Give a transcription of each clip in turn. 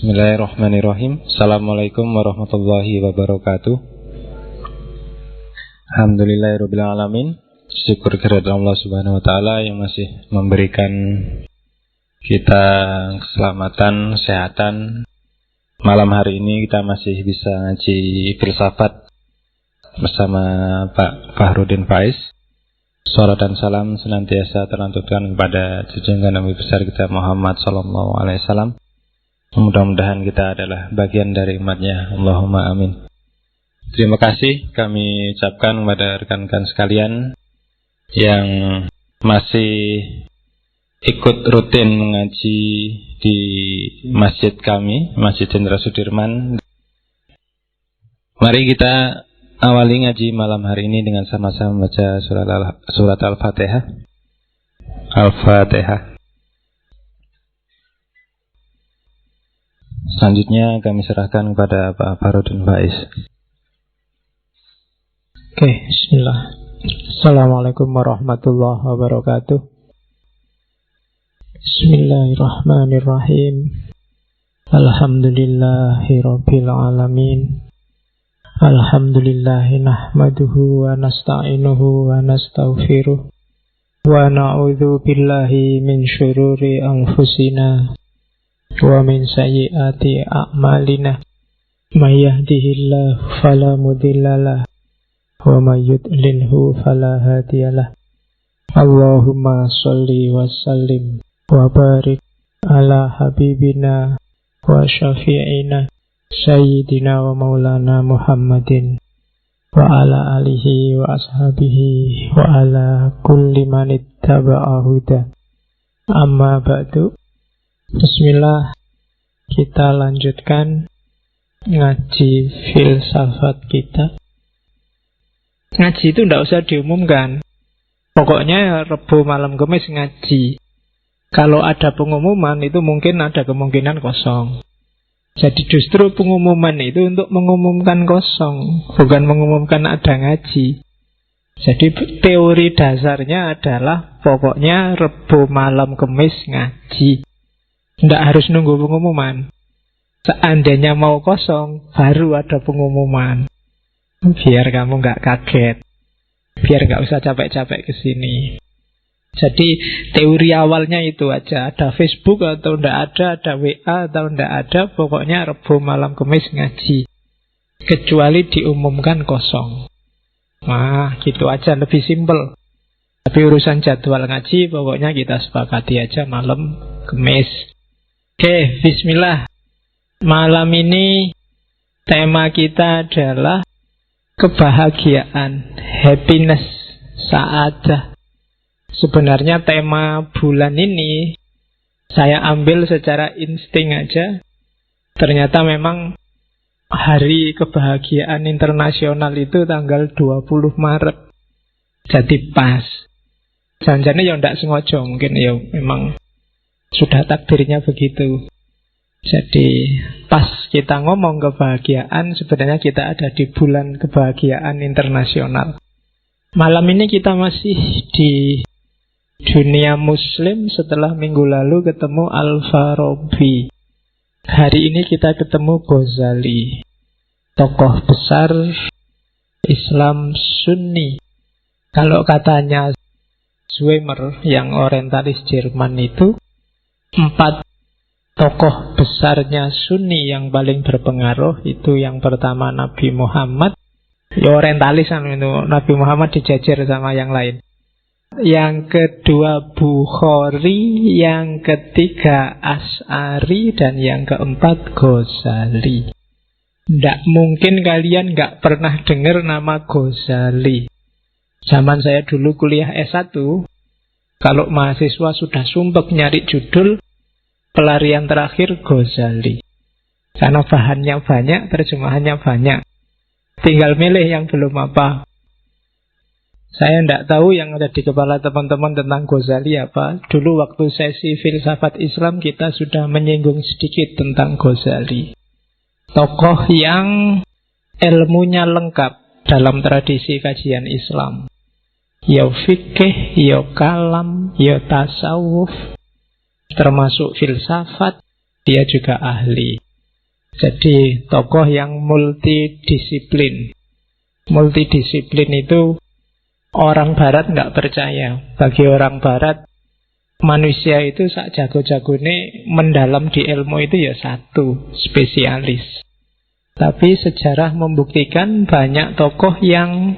Bismillahirrahmanirrahim. Assalamualaikum warahmatullahi wabarakatuh. Alhamdulillahirabbil alamin. Syukur kehadirat Allah Subhanahu wa taala yang masih memberikan kita keselamatan, kesehatan. Malam hari ini kita masih bisa ngaji filsafat bersama Pak Fahrudin Faiz. Salam dan salam senantiasa terlanturkan kepada junjungan Nabi besar kita Muhammad sallallahu alaihi wasallam. Mudah-mudahan kita adalah bagian dari umatnya. Allahumma amin. Terima kasih kami ucapkan kepada rekan-rekan sekalian yang masih ikut rutin mengaji di masjid kami, Masjid Jenderal Sudirman. Mari kita awali ngaji malam hari ini dengan sama-sama membaca surat Al-Fatihah. Al-Fatihah. Selanjutnya kami serahkan kepada Pak Fahrudin Faiz. Oke, bismillah. Assalamualaikum warahmatullahi wabarakatuh. Bismillahirrahmanirrahim. Alhamdulillahirabbil alamin. Alhamdulillahi nahmaduhu wa nasta'inuhu wa nastaghfiruh wa na'udzu billahi min syururi anfusina wa min sayyiati a'malina. May yahdihillahu fala mudhillalah wa may yudlilhu fala hadiyalah. Allahumma shalli wa sallim wa barik ala habibina wa syafi'ina Sayyidina wa maulana Muhammadin wa ala alihi wa ashabihi wa ala kulli man ittaba'a huda. Amma ba'du. Bismillah. Kita lanjutkan ngaji filsafat kita. Ngaji itu tidak usah diumumkan. Pokoknya Rebo malam Kamis ngaji. Kalau ada pengumuman itu mungkin ada kemungkinan kosong. Jadi justru pengumuman itu untuk mengumumkan kosong, bukan mengumumkan ada ngaji. Jadi teori dasarnya adalah pokoknya Rebo malam Kamis ngaji. Tidak harus nunggu pengumuman. Seandainya mau kosong, baru ada pengumuman. Biar kamu nggak kaget. Biar nggak usah capek-capek ke sini. Jadi teori awalnya itu aja. Ada Facebook atau tidak ada WA atau tidak ada, pokoknya Rebo malam Kamis ngaji. Kecuali diumumkan kosong. Nah, gitu aja, lebih simpel. Tapi urusan jadwal ngaji, pokoknya kita sepakati aja malam Kamis. Oke, bismillah. Malam ini tema kita adalah kebahagiaan, happiness, sa'adah. Sebenarnya tema bulan ini saya ambil secara insting aja. Ternyata memang hari kebahagiaan internasional itu tanggal 20 Maret. Jadi pas. Jangan-jangan ya tidak sengaja, mungkin ya memang sudah takdirnya begitu. Jadi pas kita ngomong kebahagiaan, sebenarnya kita ada di bulan kebahagiaan internasional. Malam ini kita masih di dunia muslim setelah minggu lalu ketemu Al-Farabi. Hari ini kita ketemu Ghazali, tokoh besar Islam Sunni. Kalau katanya Zweimer yang orientalis Jerman itu, 4 tokoh besarnya Sunni yang paling berpengaruh itu yang pertama Nabi Muhammad. Ya orientalis itu, Nabi Muhammad dijajar sama yang lain. Yang kedua Bukhari, yang ketiga Asy'ari, dan yang keempat Ghazali. Tidak mungkin kalian nggak pernah dengar nama Ghazali. Zaman saya dulu kuliah S1, kalau mahasiswa sudah sumpek nyari judul, pelarian terakhir Ghazali. Karena bahannya banyak, terjemahannya banyak. Tinggal milih yang belum apa. Saya tidak tahu yang ada di kepala teman-teman tentang Ghazali apa. Dulu waktu sesi filsafat Islam kita sudah menyinggung sedikit tentang Ghazali. Tokoh yang ilmunya lengkap dalam tradisi kajian Islam. Ya fikih, ya kalam, ya tasawuf, termasuk filsafat, dia juga ahli. Jadi tokoh yang multidisiplin. Multidisiplin itu orang Barat nggak percaya. Bagi orang Barat, manusia itu sak jago-jagone mendalam di ilmu itu ya satu, spesialis. Tapi sejarah membuktikan banyak tokoh yang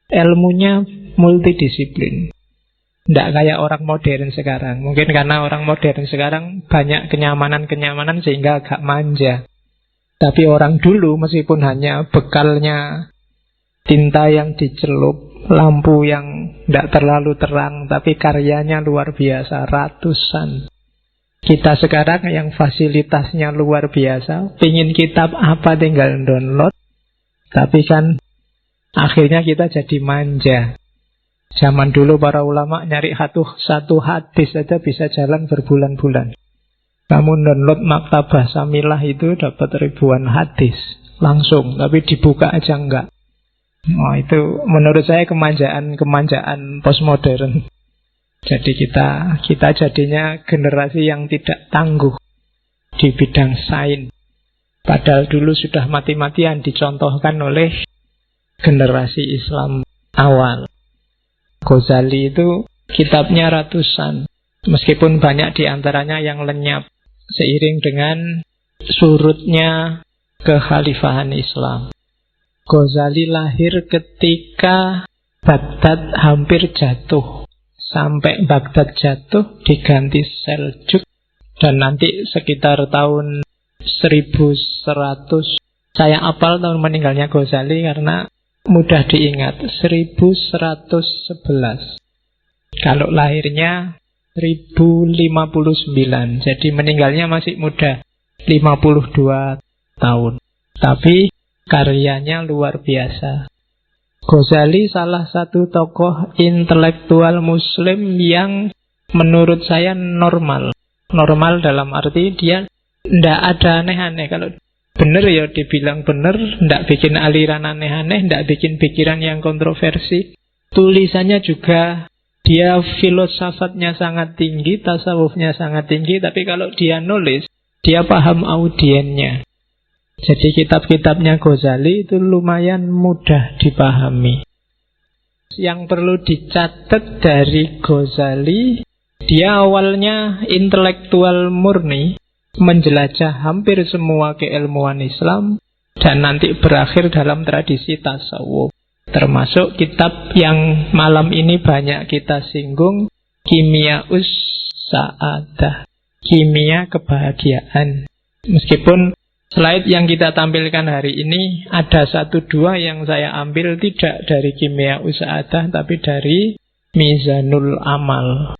ilmunya multidisiplin. Tidak kayak orang modern sekarang. Mungkin karena orang modern sekarang banyak kenyamanan-kenyamanan sehingga agak manja. Tapi orang dulu meskipun hanya bekalnya tinta yang dicelup, lampu yang tidak terlalu terang, tapi karyanya luar biasa, ratusan. Kita sekarang yang fasilitasnya luar biasa, pingin kitab apa tinggal download, tapi kan akhirnya kita jadi manja. Zaman dulu para ulama nyari satu hadis saja bisa jalan berbulan-bulan. Kamu download Maktabah Samilah itu dapat ribuan hadis langsung, tapi dibuka aja enggak. Oh, itu menurut saya kemanjaan postmodern. Jadi kita jadinya generasi yang tidak tangguh di bidang sains. Padahal dulu sudah mati-matian dicontohkan oleh generasi Islam awal. Ghazali itu kitabnya ratusan, meskipun banyak diantaranya yang lenyap seiring dengan surutnya kekhalifahan Islam. Ghazali lahir ketika Baghdad hampir jatuh. Sampai Baghdad jatuh diganti Seljuk. Dan nanti sekitar tahun 1100, saya apal tahun meninggalnya Ghazali karena mudah diingat, 1111. Kalau lahirnya 1059, jadi meninggalnya masih muda, 52 tahun. Tapi karyanya luar biasa. Ghazali salah satu tokoh intelektual muslim yang menurut saya normal. Normal dalam arti dia tidak ada aneh-aneh. Kalau benar ya dibilang benar, tidak bikin aliran aneh-aneh, tidak bikin pikiran yang kontroversi. Tulisannya juga, dia filosofatnya sangat tinggi, tasawufnya sangat tinggi, tapi kalau dia nulis, dia paham audiennya. Jadi kitab-kitabnya Ghazali itu lumayan mudah dipahami. Yang perlu dicatat dari Ghazali, dia awalnya intelektual murni, menjelajah hampir semua keilmuan Islam, dan nanti berakhir dalam tradisi tasawuf. Termasuk kitab yang malam ini banyak kita singgung, Kimyaus Sa'adah, kimia kebahagiaan. Meskipun slide yang kita tampilkan hari ini ada 1-2 yang saya ambil tidak dari Kimyaus Sa'adah, tapi dari Mizanul Amal.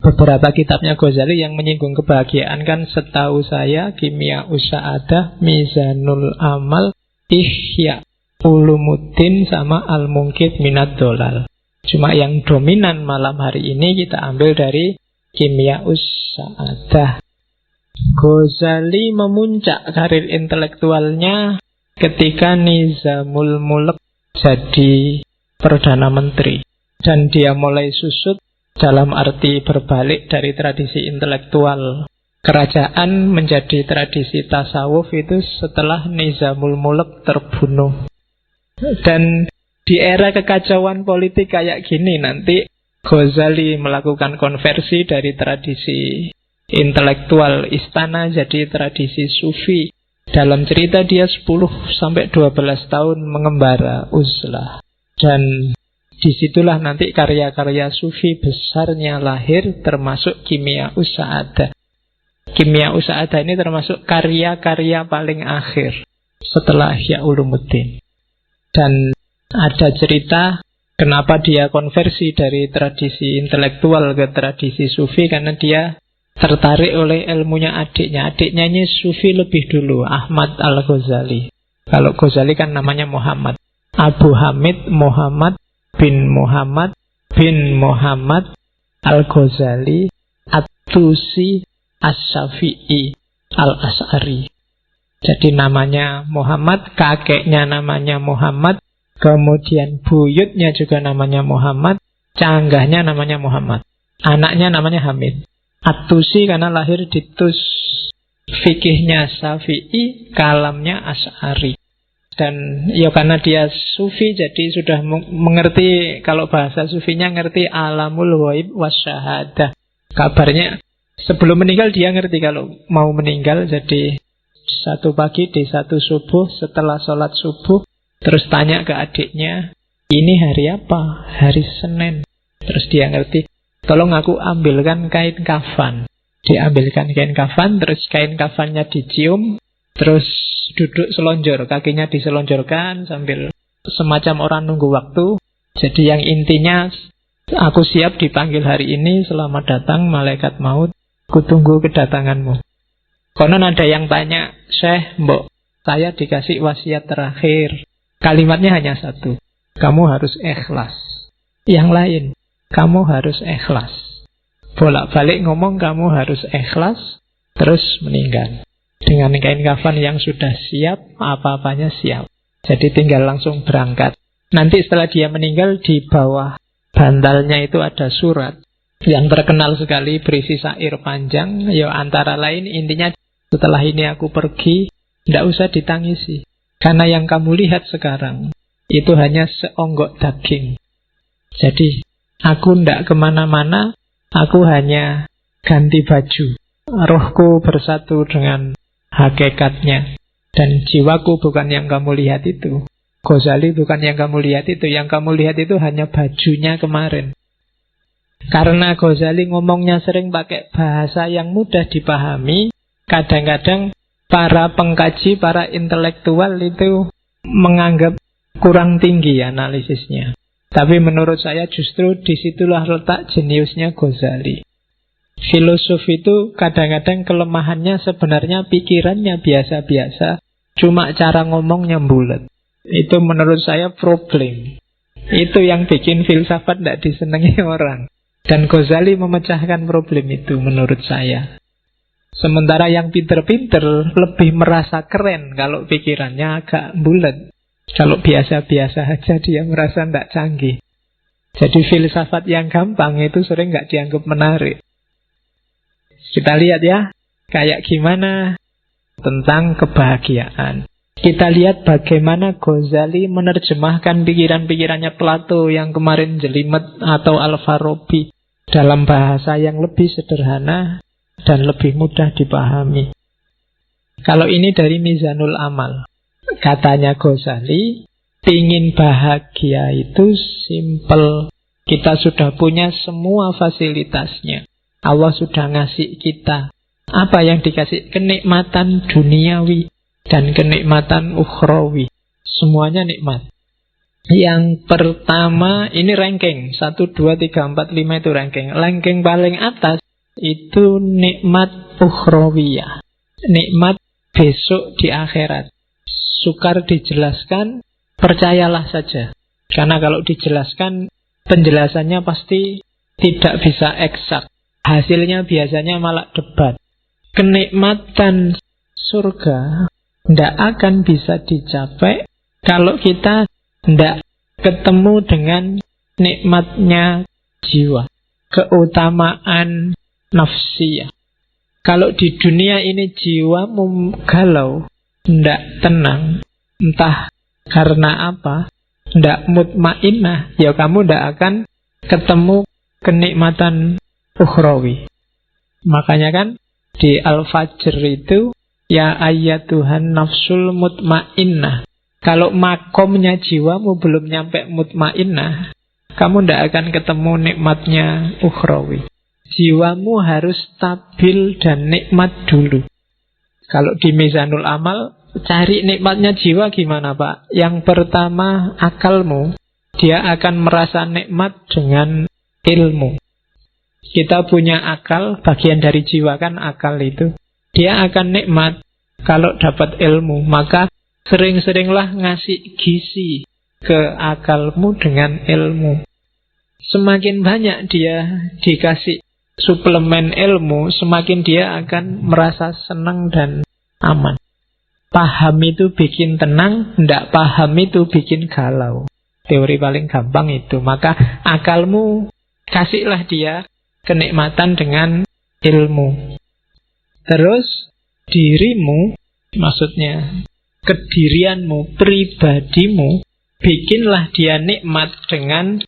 Beberapa kitabnya Ghazali yang menyinggung kebahagiaan kan setahu saya Kimyaus Sa'adah, Mizanul Amal, Ihya Ulumuddin, sama Al-Munqidh Minad Dhalal. Cuma yang dominan malam hari ini kita ambil dari Kimyaus Sa'adah. Ghazali memuncak karir intelektualnya ketika Nizamul Mulk jadi Perdana Menteri. Dan dia mulai susut dalam arti berbalik dari tradisi intelektual kerajaan menjadi tradisi tasawuf itu setelah Nizamul Mulk terbunuh. Dan di era kekacauan politik kayak gini nanti Ghazali melakukan konversi dari tradisi intelektual istana jadi tradisi sufi. Dalam cerita dia 10-12 tahun mengembara uzlah. Dan disitulah nanti karya-karya sufi besarnya lahir, termasuk Kimyaus Sa'adah. Kimyaus Sa'adah ini termasuk karya-karya paling akhir setelah Ihya Ulumuddin. Dan ada cerita kenapa dia konversi dari tradisi intelektual ke tradisi sufi, karena dia tertarik oleh ilmunya adiknya. Adiknya ini sufi lebih dulu, Ahmad Al-Ghazali. Kalau Ghazali kan namanya Muhammad. Abu Hamid Muhammad bin Muhammad Al-Ghazali At-Tusi As-Syafi'i Al-As'ari. Jadi namanya Muhammad, kakeknya namanya Muhammad, kemudian buyutnya juga namanya Muhammad, canggahnya namanya Muhammad, anaknya namanya Hamid. At-Tusi karena lahir di Tus, fikihnya Syafi'i, kalamnya Asy'ari. Dan ya karena dia sufi, jadi sudah mengerti, kalau bahasa sufinya ngerti alamul ghaib wasyahadah. Kabarnya sebelum meninggal dia ngerti kalau mau meninggal. Jadi satu pagi di satu subuh, setelah sholat subuh, terus tanya ke adiknya, ini hari apa? Hari Senin. Terus dia ngerti, tolong aku ambilkan kain kafan. Diambilkan kain kafan, terus kain kafannya dicium, terus duduk selonjor, kakinya diselonjorkan sambil semacam orang nunggu waktu. Jadi yang intinya, aku siap dipanggil hari ini, selamat datang malaikat maut, kutunggu kedatanganmu. Konon ada yang tanya, Syekh, mbok, saya dikasih wasiat terakhir. Kalimatnya hanya satu, kamu harus ikhlas. Yang lain, kamu harus ikhlas. Bolak-balik ngomong kamu harus ikhlas, terus meninggal. Dengan kain kafan yang sudah siap, apa-apanya siap. Jadi tinggal langsung berangkat. Nanti setelah dia meninggal, di bawah bantalnya itu ada surat yang terkenal sekali, berisi syair panjang. Ya antara lain intinya, setelah ini aku pergi, tidak usah ditangisi. Karena yang kamu lihat sekarang, itu hanya seonggok daging. Jadi, aku tidak kemana-mana, aku hanya ganti baju. Rohku bersatu dengan hakikatnya. Dan jiwaku bukan yang kamu lihat itu. Ghazali bukan yang kamu lihat itu. Yang kamu lihat itu hanya bajunya kemarin. Karena Ghazali ngomongnya sering pakai bahasa yang mudah dipahami, kadang-kadang para pengkaji, para intelektual itu menganggap kurang tinggi analisisnya. Tapi menurut saya justru disitulah letak jeniusnya Ghazali. Filosof itu kadang-kadang kelemahannya sebenarnya pikirannya biasa-biasa, cuma cara ngomongnya bulat. Itu menurut saya problem. Itu yang bikin filsafat tidak disenangi orang. Dan Ghazali memecahkan problem itu menurut saya. Sementara yang pinter-pinter lebih merasa keren kalau pikirannya agak bulat. Kalau biasa-biasa aja dia merasa tidak canggih. Jadi filsafat yang gampang itu sering nggak dianggap menarik. Kita lihat ya, kayak gimana tentang kebahagiaan. Kita lihat bagaimana Ghazali menerjemahkan pikiran-pikirannya Plato yang kemarin jelimet atau Al-Farabi dalam bahasa yang lebih sederhana dan lebih mudah dipahami. Kalau ini dari Mizanul Amal. Katanya Ghazali, pingin bahagia itu simple. Kita sudah punya semua fasilitasnya. Allah sudah ngasih kita. Apa yang dikasih? Kenikmatan duniawi dan kenikmatan ukhrawi. Semuanya nikmat. Yang pertama, ini ranking 1, 2, 3, 4, 5 itu ranking. Ranking paling atas itu nikmat ukhrawiyah. Nikmat besok di akhirat. Sukar dijelaskan, percayalah saja. Karena kalau dijelaskan, penjelasannya pasti tidak bisa eksak. Hasilnya biasanya malah debat. Kenikmatan surga tidak akan bisa dicapai kalau kita tidak ketemu dengan nikmatnya jiwa, keutamaan nafsiyah. Kalau di dunia ini jiwamu galau, tidak tenang, entah karena apa, tidak mutmainnah, ya kamu tidak akan ketemu kenikmatan ukhrawi. Makanya kan di Al-Fajr itu, ya ayyatuhan nafsul mutmainnah. Kalau makomnya jiwamu belum nyampe mutmainnah, kamu tidak akan ketemu nikmatnya ukhrawi. Jiwamu harus stabil dan nikmat dulu. Kalau di Mizanul Amal, cari nikmatnya jiwa gimana Pak? Yang pertama, akalmu. Dia akan merasa nikmat dengan ilmu. Kita punya akal, bagian dari jiwa kan akal itu. Dia akan nikmat kalau dapat ilmu. Maka sering-seringlah ngasih gizi ke akalmu dengan ilmu. Semakin banyak dia dikasih suplemen ilmu, semakin dia akan merasa senang dan aman. Paham itu bikin tenang, tidak paham itu bikin galau. Teori paling gampang itu. Maka akalmu, kasihlah dia kenikmatan dengan ilmu. Terus dirimu, maksudnya kedirianmu, pribadimu, bikinlah dia nikmat dengan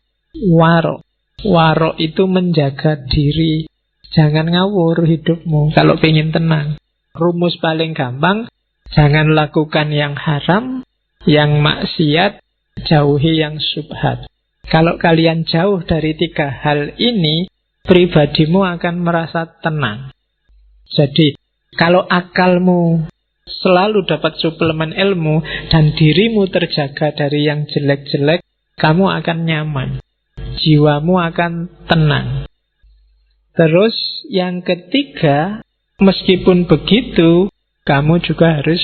warok. Warok itu menjaga diri. Jangan ngawur hidupmu kalau pengen tenang. Rumus paling gampang, jangan lakukan yang haram, yang maksiat, jauhi yang syubhat. Kalau kalian jauh dari 3 hal ini, pribadimu akan merasa tenang. Jadi, kalau akalmu selalu dapat suplemen ilmu dan dirimu terjaga dari yang jelek-jelek, kamu akan nyaman. Jiwamu akan tenang. Terus yang ketiga, meskipun begitu, kamu juga harus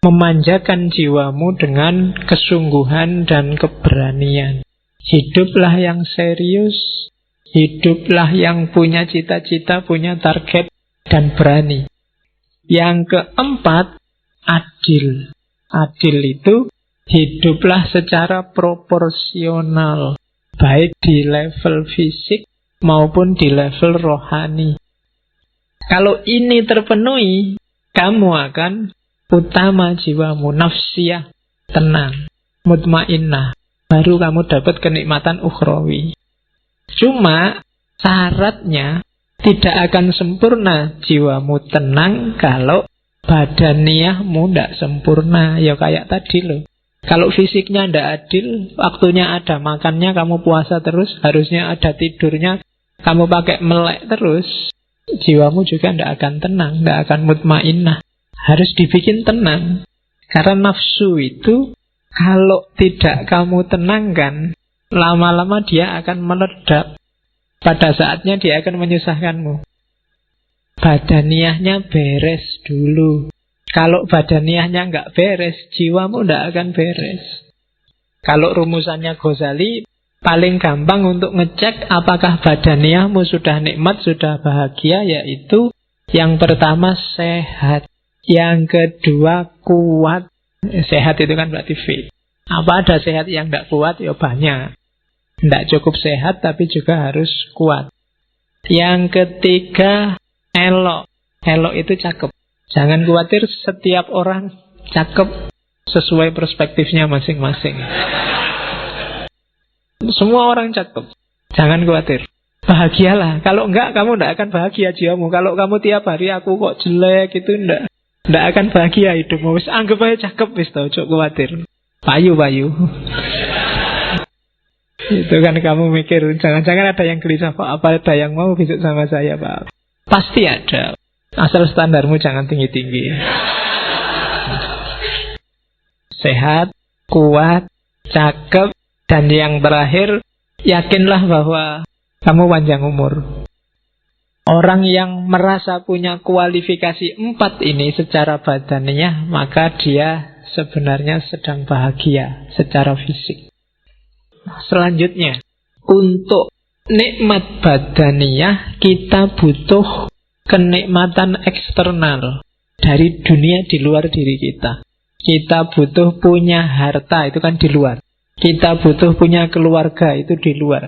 memanjakan jiwamu dengan kesungguhan dan keberanian. Hiduplah yang serius, hiduplah yang punya cita-cita, punya target, dan berani. Yang keempat, adil. Adil itu hiduplah secara proporsional, baik di level fisik maupun di level rohani. Kalau ini terpenuhi, kamu akan utama jiwamu, nafsiyah, tenang, mutmainnah. Baru kamu dapat kenikmatan ukhrawi. Cuma syaratnya tidak akan sempurna jiwamu tenang kalau badaniyahmu tidak sempurna. Ya kayak tadi loh. Kalau fisiknya tidak adil, waktunya ada makannya, kamu puasa terus, harusnya ada tidurnya, kamu pakai melek terus, jiwamu juga tidak akan tenang, tidak akan mutmainnah. Harus dibikin tenang. Karena nafsu itu, kalau tidak kamu tenangkan, lama-lama dia akan meledak. Pada saatnya dia akan menyusahkanmu. Badaniyahnya beres dulu. Kalau badaniyahnya nggak beres, jiwamu nggak akan beres. Kalau rumusannya Ghazali, paling gampang untuk ngecek apakah badaniyahmu sudah nikmat, sudah bahagia, yaitu yang pertama sehat, yang kedua kuat. Sehat itu kan berarti fit. Apa ada sehat yang nggak kuat? Ya banyak. Nggak cukup sehat, tapi juga harus kuat. Yang ketiga elok. Elok itu cakep. Jangan khawatir, setiap orang cakep sesuai perspektifnya masing-masing. Semua orang cakep. Jangan khawatir. Bahagialah. Kalau enggak, kamu enggak akan bahagia jiwamu. Kalau kamu tiap hari aku kok jelek, itu enggak akan bahagia hidupmu. Wis anggap aja cakep, wis tau, cok khawatir. Payu. Itu kan kamu mikir, jangan-jangan ada yang gelisah, Pak, apa ada yang mau besok sama saya, Pak? Pasti ada. Asal standarmu jangan tinggi-tinggi. Sehat, kuat, cakep, dan yang terakhir, yakinlah bahwa kamu panjang umur. Orang yang merasa punya kualifikasi 4 ini secara badannya, maka dia sebenarnya sedang bahagia secara fisik. Selanjutnya, untuk nikmat badaniyah kita butuh kenikmatan eksternal dari dunia di luar diri kita. Kita butuh punya harta, itu kan di luar. Kita butuh punya keluarga, itu di luar.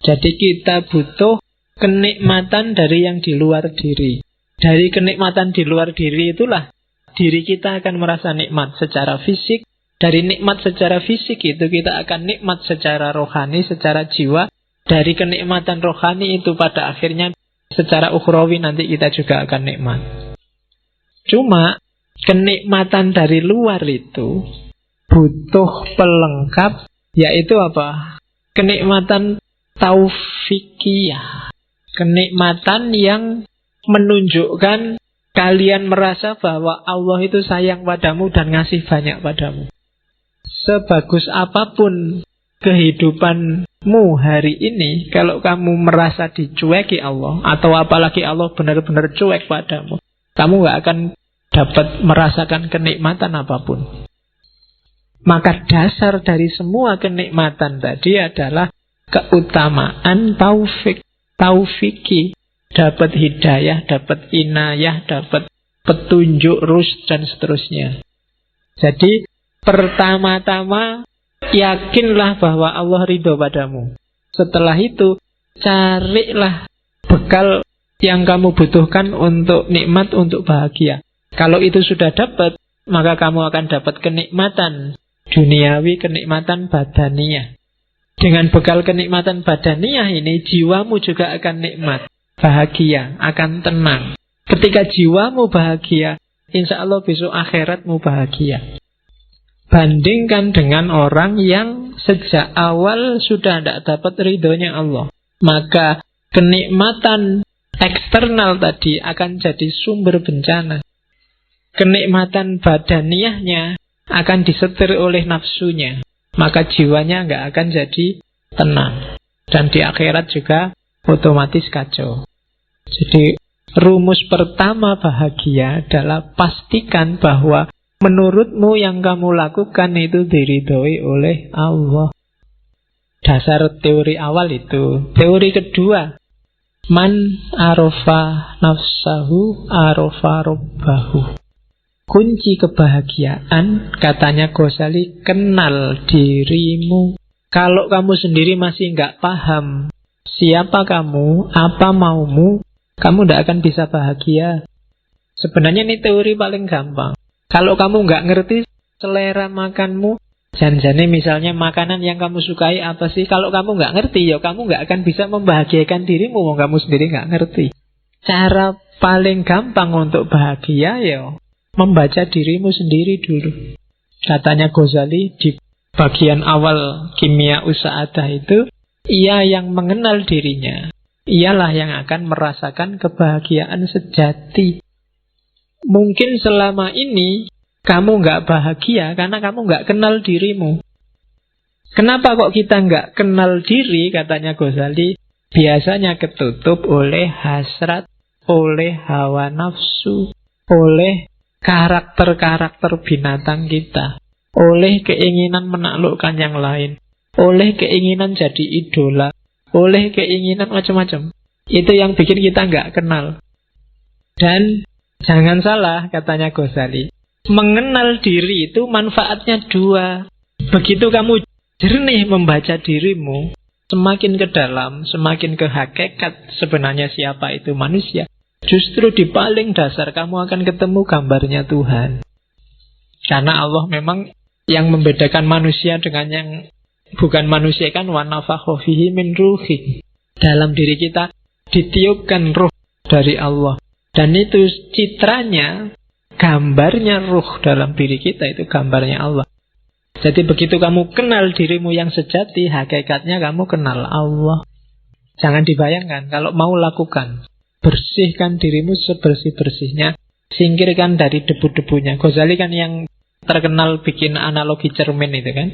Jadi kita butuh kenikmatan dari yang di luar diri. Dari kenikmatan di luar diri itulah diri kita akan merasa nikmat secara fisik. Dari nikmat secara fisik itu kita akan nikmat secara rohani, secara jiwa. Dari kenikmatan rohani itu pada akhirnya secara ukhrawi nanti kita juga akan nikmat. Cuma kenikmatan dari luar itu butuh pelengkap, yaitu apa? Kenikmatan taufikiyah. Kenikmatan yang menunjukkan kalian merasa bahwa Allah itu sayang padamu dan ngasih banyak padamu. Sebagus apapun kehidupanmu hari ini, kalau kamu merasa dicueki Allah, atau apalagi Allah benar-benar cuek padamu, kamu gak akan dapat merasakan kenikmatan apapun. Maka dasar dari semua kenikmatan tadi adalah keutamaan taufiki. Dapat hidayah, dapat inayah, dapat petunjuk, rusy, dan seterusnya. Jadi pertama-tama yakinlah bahwa Allah ridho padamu. Setelah itu carilah bekal yang kamu butuhkan untuk nikmat, untuk bahagia. Kalau itu sudah dapat, maka kamu akan dapat kenikmatan duniawi, kenikmatan badaniyah. Dengan bekal kenikmatan badaniyah ini, jiwamu juga akan nikmat, bahagia, akan tenang. Ketika jiwamu bahagia, insya Allah besok akhiratmu bahagia. Bandingkan dengan orang yang sejak awal sudah tidak dapat ridhonya Allah. Maka kenikmatan eksternal tadi akan jadi sumber bencana. Kenikmatan badaniyahnya akan disetir oleh nafsunya. Maka jiwanya nggak akan jadi tenang. Dan di akhirat juga otomatis kacau. Jadi rumus pertama bahagia adalah pastikan bahwa menurutmu yang kamu lakukan itu diridhoi oleh Allah. Dasar teori awal itu. Teori kedua, man arofa nafsahu arofa robbahu. Kunci kebahagiaan, katanya Ghazali, kenal dirimu. Kalau kamu sendiri masih nggak paham siapa kamu, apa maumu, kamu tidak akan bisa bahagia. Sebenarnya ini teori paling gampang. Kalau kamu nggak ngerti selera makanmu, janjane misalnya makanan yang kamu sukai apa sih? Kalau kamu nggak ngerti, ya kamu nggak akan bisa membahagiakan dirimu, kamu sendiri nggak ngerti. Cara paling gampang untuk bahagia ya membaca dirimu sendiri dulu. Katanya Ghazali di bagian awal Kimia Usa'adah itu, ia yang mengenal dirinya, ialah yang akan merasakan kebahagiaan sejati. Mungkin selama ini kamu nggak bahagia karena kamu nggak kenal dirimu. Kenapa kok kita nggak kenal diri, katanya Ghazali? Biasanya ketutup oleh hasrat, oleh hawa nafsu, oleh karakter-karakter binatang kita, oleh keinginan menaklukkan yang lain, oleh keinginan jadi idola, oleh keinginan macam-macam. Itu yang bikin kita nggak kenal. Dan jangan salah, katanya Ghazali, mengenal diri itu manfaatnya dua. Begitu kamu jernih membaca dirimu, semakin ke dalam, semakin ke hakikat sebenarnya siapa itu manusia, justru di paling dasar kamu akan ketemu gambarnya Tuhan. Karena Allah memang yang membedakan manusia dengan yang bukan manusia kan wa nafakha fihi min ruhi. Dalam diri kita ditiupkan ruh dari Allah. Dan itu citranya, gambarnya ruh dalam diri kita itu gambarnya Allah. Jadi begitu kamu kenal dirimu yang sejati, hakikatnya kamu kenal Allah. Jangan dibayangkan, kalau mau lakukan, bersihkan dirimu sebersih-bersihnya, singkirkan dari debu-debunya. Ghazali kan yang terkenal bikin analogi cermin itu kan.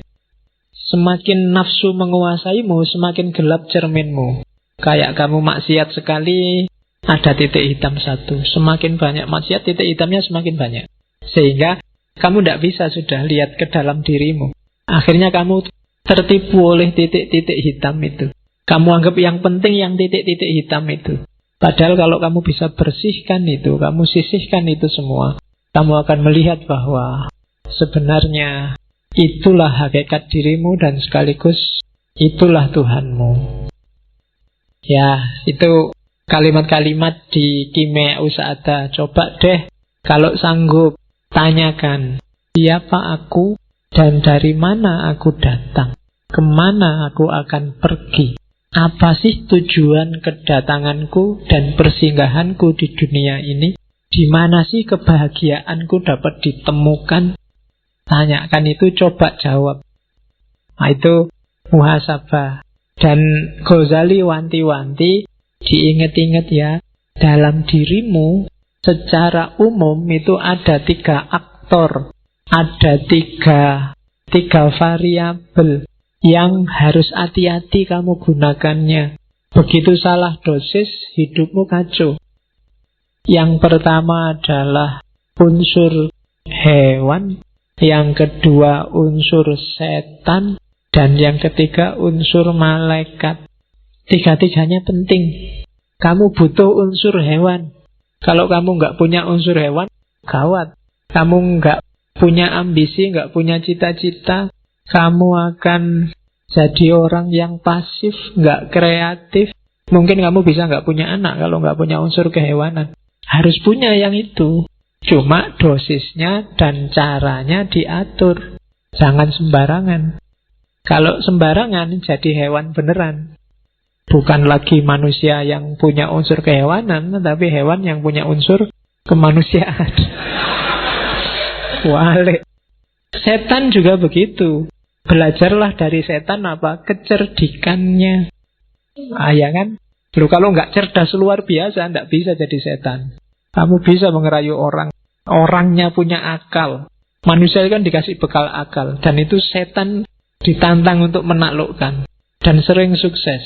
Semakin nafsu menguasaimu, semakin gelap cerminmu. Kayak kamu maksiat sekali, ada titik hitam satu. Semakin banyak maksiat, titik hitamnya semakin banyak. Sehingga kamu tidak bisa sudah lihat ke dalam dirimu. Akhirnya kamu tertipu oleh titik-titik hitam itu. Kamu anggap yang penting yang titik-titik hitam itu. Padahal kalau kamu bisa bersihkan itu, kamu sisihkan itu semua, kamu akan melihat bahwa sebenarnya itulah hakikat dirimu dan sekaligus itulah Tuhanmu. Ya, itu kalimat-kalimat di Kimia Usa'adah. Coba deh, kalau sanggup, tanyakan, siapa aku dan dari mana aku datang? Kemana aku akan pergi? Apa sih tujuan kedatanganku dan persinggahanku di dunia ini? Di mana sih kebahagiaanku dapat ditemukan? Tanyakan itu, coba jawab. Nah, itu muhasabah. Dan Ghazali wanti-wanti, diingat-ingat ya, dalam dirimu secara umum itu ada 3 aktor, ada tiga variabel yang harus hati-hati kamu gunakannya. Begitu salah dosis, hidupmu kacau. Yang pertama adalah unsur hewan, yang kedua unsur setan, dan yang ketiga unsur malaikat. Tiga-tiganya penting. Kamu butuh unsur hewan. Kalau kamu nggak punya unsur hewan, gawat. Kamu nggak punya ambisi, nggak punya cita-cita, kamu akan jadi orang yang pasif, nggak kreatif. Mungkin kamu bisa nggak punya anak kalau nggak punya unsur kehewanan. Harus punya yang itu. Cuma dosisnya dan caranya diatur. Jangan sembarangan. Kalau sembarangan jadi hewan beneran. Bukan lagi manusia yang punya unsur kehewanan, tapi hewan yang punya unsur kemanusiaan. Walik. Setan juga begitu. Belajarlah dari setan apa? Kecerdikannya. Ya kan? Loh, kalau nggak cerdas luar biasa, nggak bisa jadi setan. Kamu bisa mengerayu orang. Orangnya punya akal. Manusia kan dikasih bekal akal. Dan itu setan ditantang untuk menaklukkan. Dan sering sukses.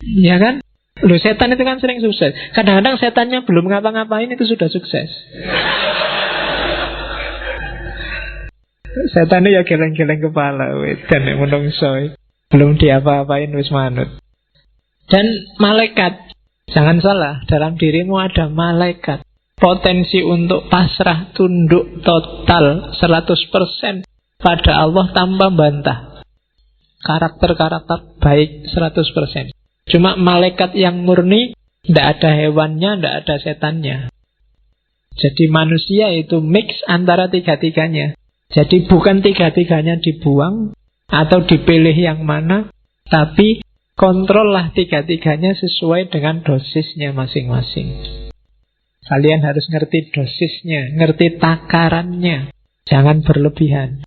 Ya kan? Loh, setan itu kan sering sukses. Kadang-kadang setannya belum ngapa-ngapain itu sudah sukses. Setannya ya geleng-geleng kepala. Dan menungso. Belum diapa-apain wis manut. Dan malaikat. Jangan salah, dalam dirimu ada malaikat. Potensi untuk pasrah, tunduk total 100% pada Allah tanpa bantah. Karakter-karakter baik 100%. Cuma malaikat yang murni, tidak ada hewannya, tidak ada setannya. Jadi manusia itu mix antara tiga-tiganya. Jadi bukan tiga-tiganya dibuang atau dipilih yang mana, tapi kontrollah tiga-tiganya sesuai dengan dosisnya masing-masing. Kalian harus ngerti dosisnya, ngerti takarannya. Jangan berlebihan.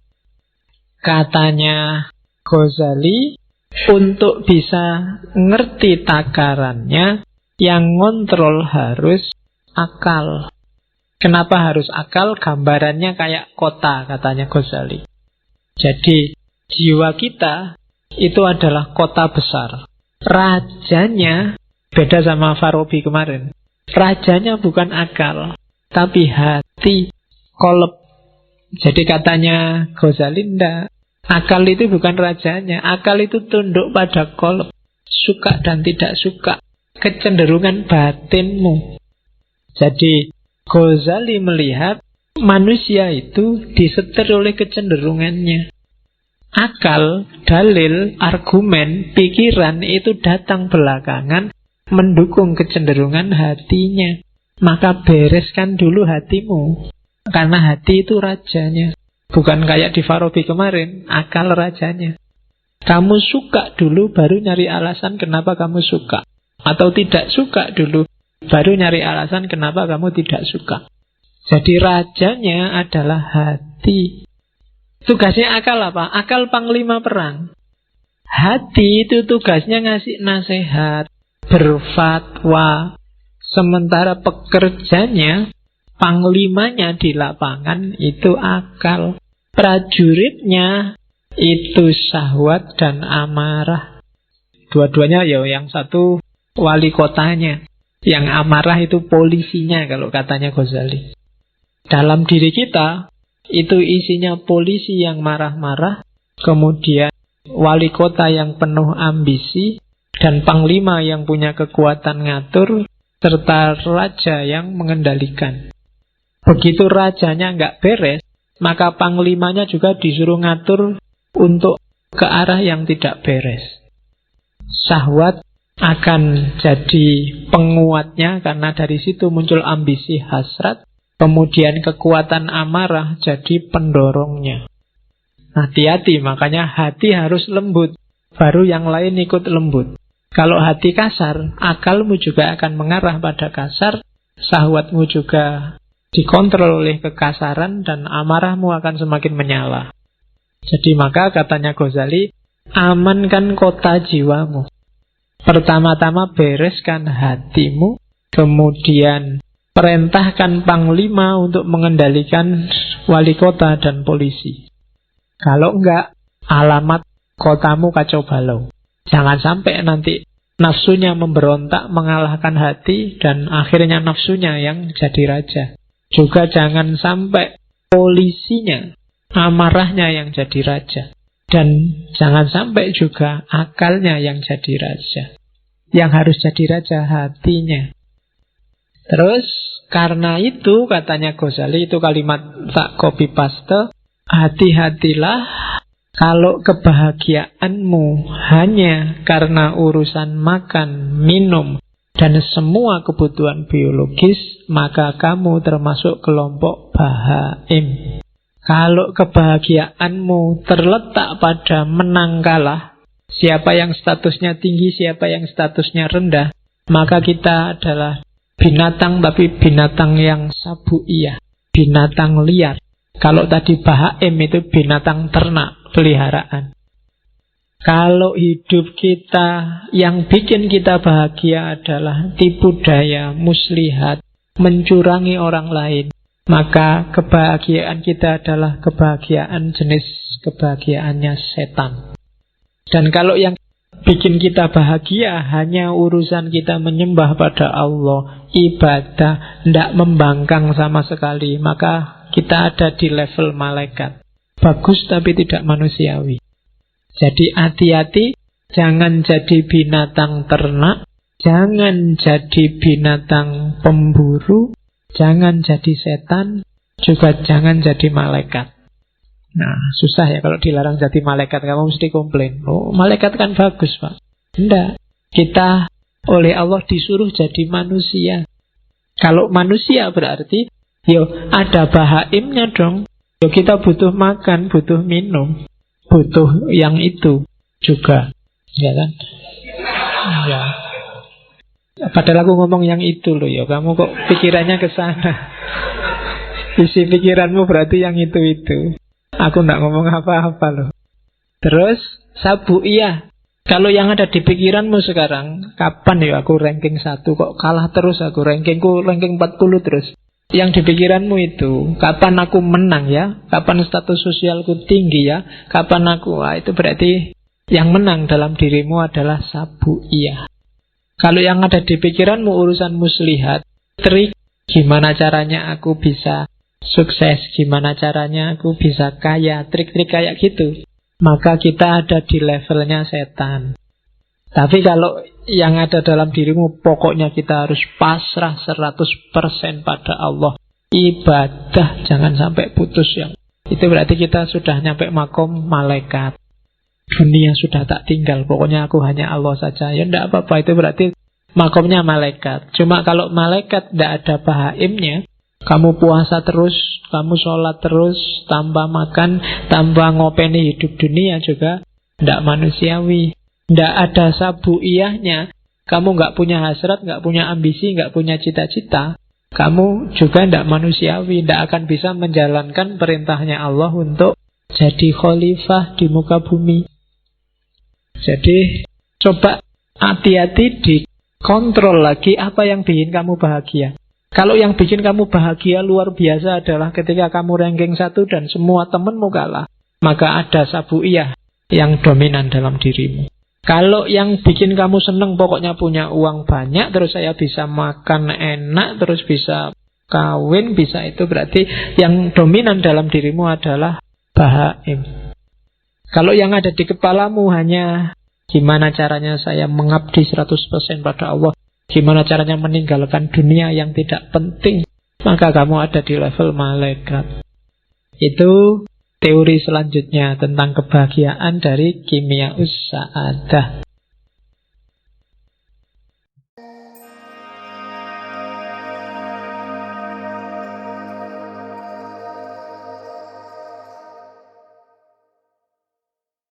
Katanya Ghazali, untuk bisa ngerti takarannya, yang ngontrol harus akal. Kenapa harus akal? Gambarannya kayak kota, katanya Ghazali. Jadi, jiwa kita itu adalah kota besar. Rajanya, beda sama Farabi kemarin. Rajanya bukan akal, tapi hati, kolab. Jadi katanya Ghazali, ndak. Akal itu bukan rajanya. Akal itu tunduk pada kolab. Suka dan tidak suka. Kecenderungan batinmu. Jadi Ghazali melihat manusia itu disetir oleh kecenderungannya. Akal, dalil, argumen, pikiran itu datang belakangan mendukung kecenderungan hatinya. Maka bereskan dulu hatimu. Karena hati itu rajanya. Bukan kayak di Farabi kemarin, akal rajanya. Kamu suka dulu, baru nyari alasan kenapa kamu suka. Atau tidak suka dulu, baru nyari alasan kenapa kamu tidak suka. Jadi rajanya adalah hati. Tugasnya akal apa? Akal panglima perang. Hati itu tugasnya ngasih nasihat, berfatwa. Sementara pekerjanya, panglimanya di lapangan itu akal. Prajuritnya itu syahwat dan amarah. Dua-duanya ya, yang satu wali kotanya, yang amarah itu polisinya kalau katanya Ghazali. Dalam diri kita itu isinya polisi yang marah-marah, kemudian wali kota yang penuh ambisi, dan panglima yang punya kekuatan ngatur, serta raja yang mengendalikan. Begitu rajanya nggak beres, maka panglimanya juga disuruh ngatur untuk ke arah yang tidak beres. Syahwat akan jadi penguatnya karena dari situ muncul ambisi hasrat, kemudian kekuatan amarah jadi pendorongnya. Hati-hati, makanya hati harus lembut, baru yang lain ikut lembut. Kalau hati kasar, akalmu juga akan mengarah pada kasar, syahwatmu juga dikontrol oleh kekasaran, dan amarahmu akan semakin menyala. Jadi maka katanya Ghazali, amankan kota jiwamu. Pertama-tama bereskan hatimu, kemudian perintahkan panglima untuk mengendalikan wali kota dan polisi. Kalau enggak, alamat kotamu kacau balau. Jangan sampai nanti nafsunya memberontak, mengalahkan hati, dan akhirnya nafsunya yang jadi raja. Juga jangan sampai polisinya, amarahnya yang jadi raja. Dan jangan sampai juga akalnya yang jadi raja. Yang harus jadi raja hatinya. Terus karena itu katanya Ghazali, itu kalimat tak copy paste, hati-hatilah kalau kebahagiaanmu hanya karena urusan makan, minum, dan semua kebutuhan biologis, maka kamu termasuk kelompok bahaim. Kalau kebahagiaanmu terletak pada menang kalah, siapa yang statusnya tinggi, siapa yang statusnya rendah, maka kita adalah binatang, tapi binatang yang sabuiyah, binatang liar. Kalau tadi bahaim itu binatang ternak, peliharaan. Kalau hidup kita yang bikin kita bahagia adalah tipu daya, muslihat, mencurangi orang lain, maka kebahagiaan kita adalah kebahagiaan jenis kebahagiaannya setan. Dan kalau yang bikin kita bahagia hanya urusan kita menyembah pada Allah, ibadah, tidak membangkang sama sekali, maka kita ada di level malaikat. Bagus tapi tidak manusiawi. Jadi hati-hati, jangan jadi binatang ternak, jangan jadi binatang pemburu, jangan jadi setan, juga jangan jadi malaikat. Nah, susah ya kalau dilarang jadi malaikat, kamu mesti komplain. Oh, malaikat kan bagus, Pak. Tidak. Kita oleh Allah disuruh jadi manusia. Kalau manusia berarti, ada bahaimnya dong. Kita butuh makan, butuh minum, butuh yang itu juga, ya kan? Ya. Padahal aku ngomong yang itu loh ya. Kamu kok pikirannya ke sana. Isi pikiranmu berarti yang itu-itu. Aku nggak ngomong apa-apa loh. Terus sabuiyah. Kalau yang ada di pikiranmu sekarang, kapan ya aku ranking 1 kok kalah terus aku, ranking 40 terus. Yang di pikiranmu itu, kapan aku menang ya? Kapan status sosialku tinggi ya? Kapan aku? Itu berarti yang menang dalam dirimu adalah sabuiyah. Kalau yang ada di pikiranmu urusan muslihat, trik, gimana caranya aku bisa sukses, gimana caranya aku bisa kaya, trik-trik kayak gitu, maka kita ada di levelnya setan. Tapi kalau yang ada dalam dirimu, pokoknya kita harus pasrah 100% pada Allah, ibadah, jangan sampai putus yang itu berarti kita sudah nyampe makom malaikat. Dunia sudah tak tinggal, pokoknya aku hanya Allah saja. Ya enggak apa-apa, itu berarti makomnya malaikat. Cuma kalau malaikat tidak ada bahaimnya, kamu puasa terus, kamu sholat terus, tanpa makan, tanpa ngopeni hidup dunia juga tidak manusiawi. Tidak ada sabuiyahnya, kamu nggak punya hasrat, nggak punya ambisi, nggak punya cita-cita, kamu juga tidak manusiawi, tidak akan bisa menjalankan perintahnya Allah untuk jadi khalifah di muka bumi. Jadi coba hati-hati dikontrol lagi apa yang bikin kamu bahagia. Kalau yang bikin kamu bahagia luar biasa adalah ketika kamu ranking 1 dan semua temenmu kalah, maka ada sabuiyah yang dominan dalam dirimu. Kalau yang bikin kamu seneng pokoknya punya uang banyak, terus saya bisa makan enak, terus bisa kawin, bisa itu, berarti yang dominan dalam dirimu adalah bahaim. Kalau yang ada di kepalamu hanya gimana caranya saya mengabdi 100% pada Allah, gimana caranya meninggalkan dunia yang tidak penting, maka kamu ada di level malaikat. Itu teori selanjutnya tentang kebahagiaan dari Kimia Us Sa'adah.